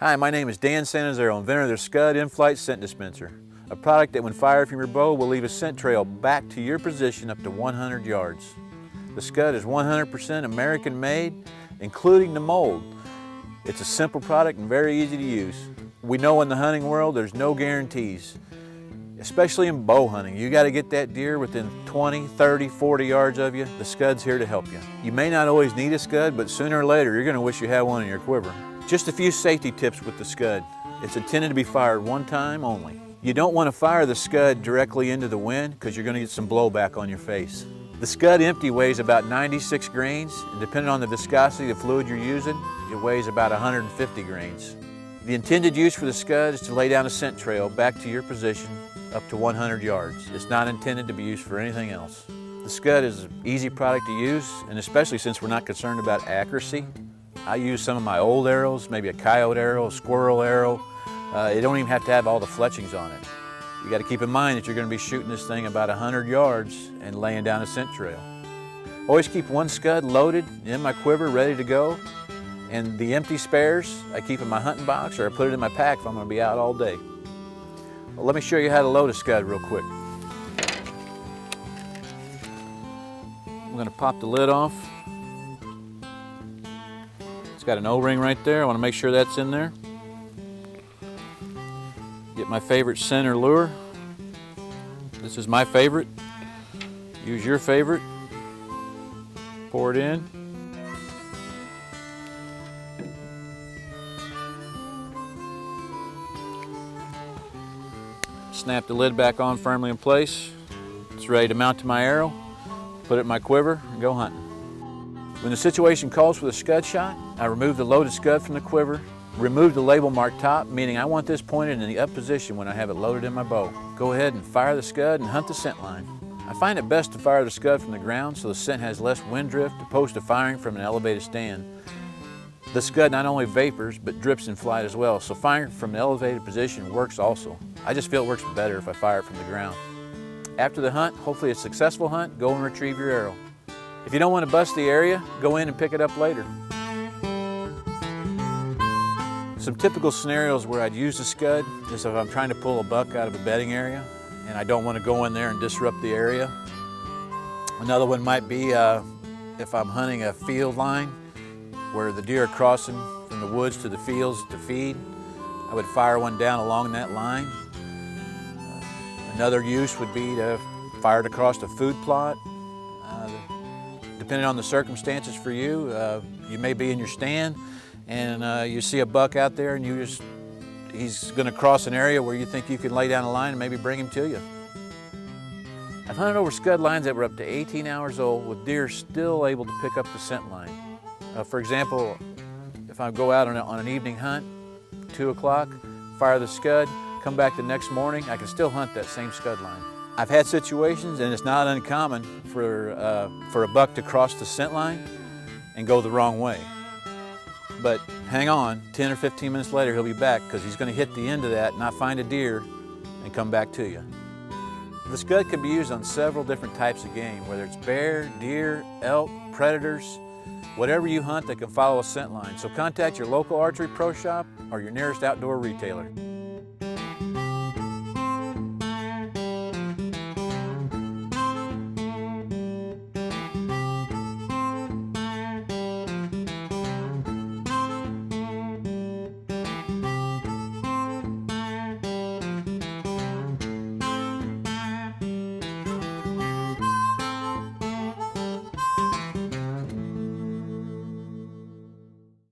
Hi, my name is Dan Sanazero, inventor of the Scud in-flight scent dispenser, a product that when fired from your bow will leave a scent trail back to your position up to 100 yards. The Scud is 100% American made, including the mold. It's a simple product and very easy to use. We know in the hunting world there's no guarantees, especially in bow hunting. You got to get that deer within 20, 30, 40 yards of you. The Scud's here to help you. You may not always need a Scud, but sooner or later you're going to wish you had one in your quiver. Just a few safety tips with the Scud. It's intended to be fired one time only. You don't want to fire the Scud directly into the wind because you're going to get some blowback on your face. The Scud empty weighs about 96 grains, and depending on the viscosity of the fluid you're using, it weighs about 150 grains. The intended use for the Scud is to lay down a scent trail back to your position up to 100 yards. It's not intended to be used for anything else. The Scud is an easy product to use, and especially since we're not concerned about accuracy. I use some of my old arrows, maybe a coyote arrow, a squirrel arrow. You don't even have to have all the fletchings on it. You got to keep in mind that you're going to be shooting this thing about 100 yards and laying down a scent trail. Always keep one Scud loaded in my quiver, ready to go. And the empty spares, I keep in my hunting box or I put it in my pack if I'm going to be out all day. Well, let me show you how to load a Scud real quick. I'm going to pop the lid off. It's got an O-ring right there. I want to make sure that's in there. Get my favorite center lure. This is my favorite. Use your favorite. Pour it in. Snap the lid back on firmly in place. It's ready to mount to my arrow. Put it in my quiver and go hunting. When the situation calls for the Scud shot, I remove the loaded Scud from the quiver, remove the label marked top, meaning I want this pointed in the up position when I have it loaded in my bow. Go ahead and fire the Scud and hunt the scent line. I find it best to fire the Scud from the ground so the scent has less wind drift opposed to firing from an elevated stand. The Scud not only vapors, but drips in flight as well, so firing from an elevated position works also. I just feel it works better if I fire it from the ground. After the hunt, hopefully a successful hunt, go and retrieve your arrow. If you don't want to bust the area, go in and pick it up later. Some typical scenarios where I'd use the Scud is if I'm trying to pull a buck out of a bedding area and I don't want to go in there and disrupt the area. Another one might be if I'm hunting a field line where the deer are crossing from the woods to the fields to feed. I would fire one down along that line. Another use would be to fire it across a food plot. Depending on the circumstances for you, you may be in your stand and you see a buck out there and he's going to cross an area where you think you can lay down a line and maybe bring him to you. I've hunted over Scud lines that were up to 18 hours old with deer still able to pick up the scent line. For example, if I go out on an evening hunt, 2 o'clock, fire the Scud, come back the next morning, I can still hunt that same Scud line. I've had situations, and it's not uncommon for a buck to cross the scent line and go the wrong way. But hang on, 10 or 15 minutes later he'll be back because he's going to hit the end of that, not find a deer, and come back to you. The Scud can be used on several different types of game, whether it's bear, deer, elk, predators, whatever you hunt that can follow a scent line. So contact your local archery pro shop or your nearest outdoor retailer.